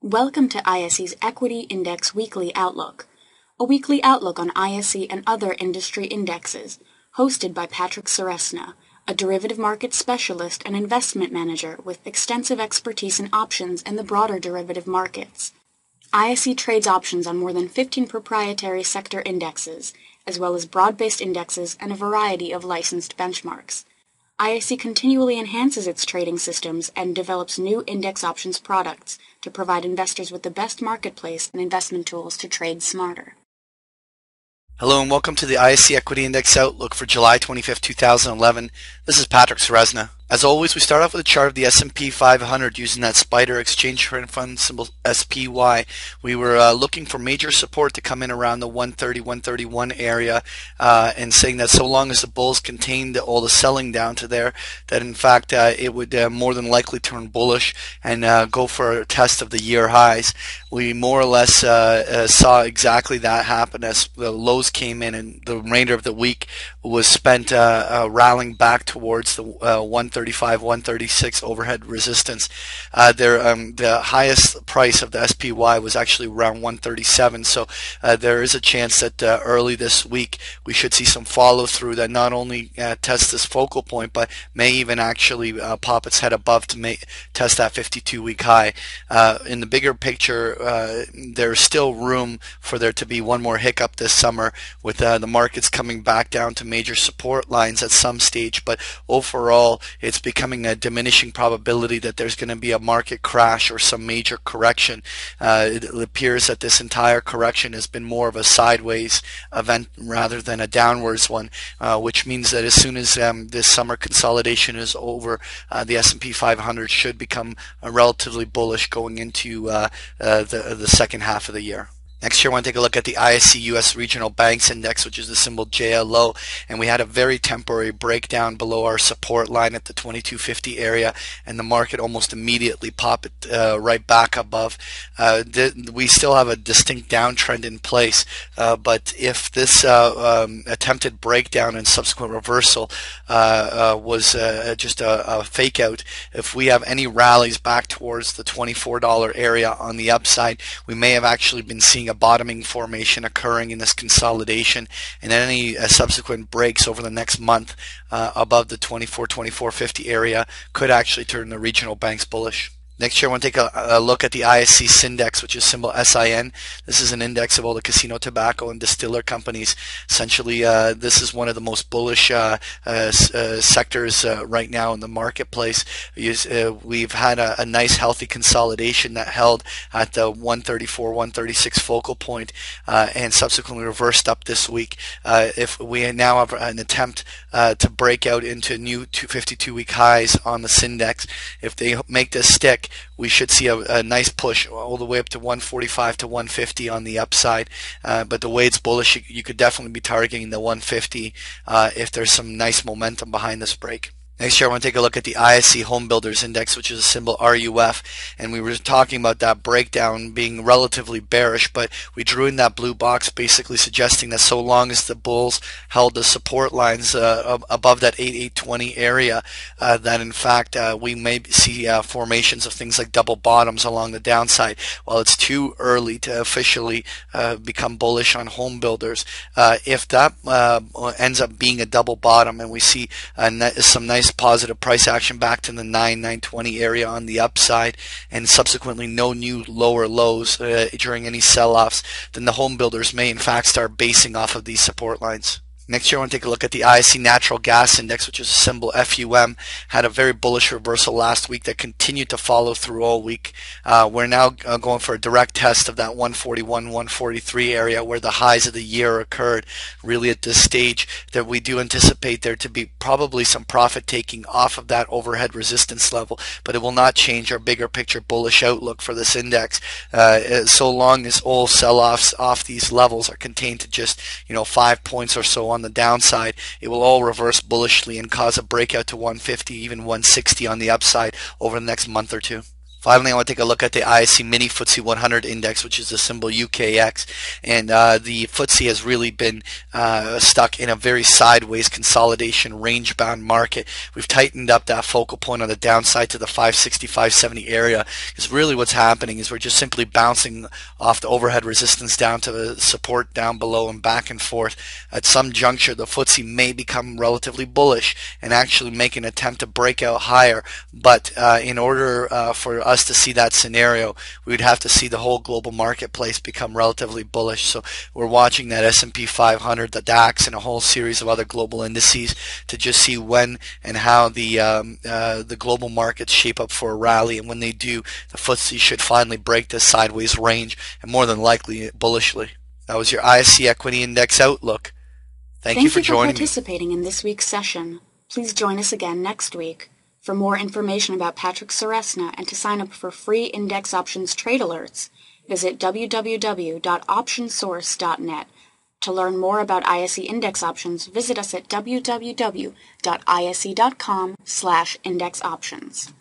Welcome to ISE's Equity Index Weekly Outlook, a weekly outlook on ISE and other industry indexes, hosted by Patrick Seresna, a derivative market specialist and investment manager with extensive expertise in options and the broader derivative markets. ISE trades options on more than 15 proprietary sector indexes, as well as broad-based indexes and a variety of licensed benchmarks. ISE continually enhances its trading systems and develops new index options products to provide investors with the best marketplace and investment tools to trade smarter. Hello and welcome to the ISE Equity Index Outlook for July 25th, 2011. This is Patrick Seresna. As always, we start off with a chart of the S&P 500 using that SPDR exchange trend fund symbol SPY. We were looking for major support to come in around the 130, 131 area and saying that so long as the bulls contained all the selling down to there, that in fact it would more than likely turn bullish and go for a test of the year highs. We more or less saw exactly that happen as the lows came in, and the remainder of the week was spent rallying back towards the 135, 136 overhead resistance. The highest price of the SPY was actually around 137, so there is a chance that early this week we should see some follow through that not only tests this focal point, but may even actually pop its head above to test that 52-week high. In the bigger picture, there's still room for there to be one more hiccup this summer with the markets coming back down to major support lines at some stage, but overall it's becoming a diminishing probability that there's going to be a market crash or some major correction. It appears that this entire correction has been more of a sideways event rather than a downwards one, which means that as soon as this summer consolidation is over, the S&P 500 should become relatively bullish going into the second half of the year. Next here, I want to take a look at the ISE US Regional Banks Index, which is the symbol JLO, and we had a very temporary breakdown below our support line at the 2250 area, and the market almost immediately popped it right back above. We still have a distinct downtrend in place, but if this attempted breakdown and subsequent reversal was just a fake out, if we have any rallies back towards the $24 area on the upside, we may have actually been seeing a bottoming formation occurring in this consolidation, and any subsequent breaks over the next month above the 24-24.50 area could actually turn the regional banks bullish. Next year, I want to take a look at the ISE Index, which is symbol SIN. This is an index of all the casino, tobacco, and distiller companies. Essentially, this is one of the most bullish sectors right now in the marketplace. We've had a nice, healthy consolidation that held at the 134, 136 focal point and subsequently reversed up this week. If we now have an attempt to break out into new 252-week highs on this index, if they make this stick, we should see a nice push all the way up to 145 to 150 on the upside. But the way it's bullish, you could definitely be targeting the 150 if there's some nice momentum behind this break. Next year, I want to take a look at the ISE Home Builders Index, which is a symbol RUF, and we were talking about that breakdown being relatively bearish, but we drew in that blue box basically suggesting that so long as the bulls held the support lines above that 8,820 area, that in fact we may see formations of things like double bottoms along the downside. While it's too early to officially become bullish on home builders, if that ends up being a double bottom and we see some nice positive price action back to the 920 area on the upside, and subsequently no new lower lows during any sell-offs, then the home builders may in fact start basing off of these support lines. Next year, I want to take a look at the ISE Natural Gas Index, which is a symbol FUM. Had a very bullish reversal last week that continued to follow through all week. We're now going for a direct test of that 141, 143 area where the highs of the year occurred. Really at this stage, that we do anticipate there to be probably some profit taking off of that overhead resistance level, but it will not change our bigger picture bullish outlook for this index. So long as all sell-offs off these levels are contained to just 5 points or so on the downside, it will all reverse bullishly and cause a breakout to 150, even 160 on the upside over the next month or two. Finally, I want to take a look at the ISE Mini FTSE 100 Index, which is the symbol UKX. And the FTSE has really been stuck in a very sideways consolidation range-bound market. We've tightened up that focal point on the downside to the 560, 570 area, because really what's happening is we're just simply bouncing off the overhead resistance down to the support down below and back and forth. At some juncture, the FTSE may become relatively bullish and actually make an attempt to break out higher. But in order for us to see that scenario, we would have to see the whole global marketplace become relatively bullish. So we're watching that S&P 500, the DAX, and a whole series of other global indices to just see when and how the global markets shape up for a rally. And when they do, the FTSE should finally break this sideways range, and more than likely bullishly. That was your ISE Equity Index Outlook. Thank you for joining me. Participating in this week's session. Please join us again next week. For more information about Patrick Ceresna and to sign up for free index options trade alerts, visit www.optionsource.net. To learn more about ISE index options, visit us at www.ise.com/indexoptions.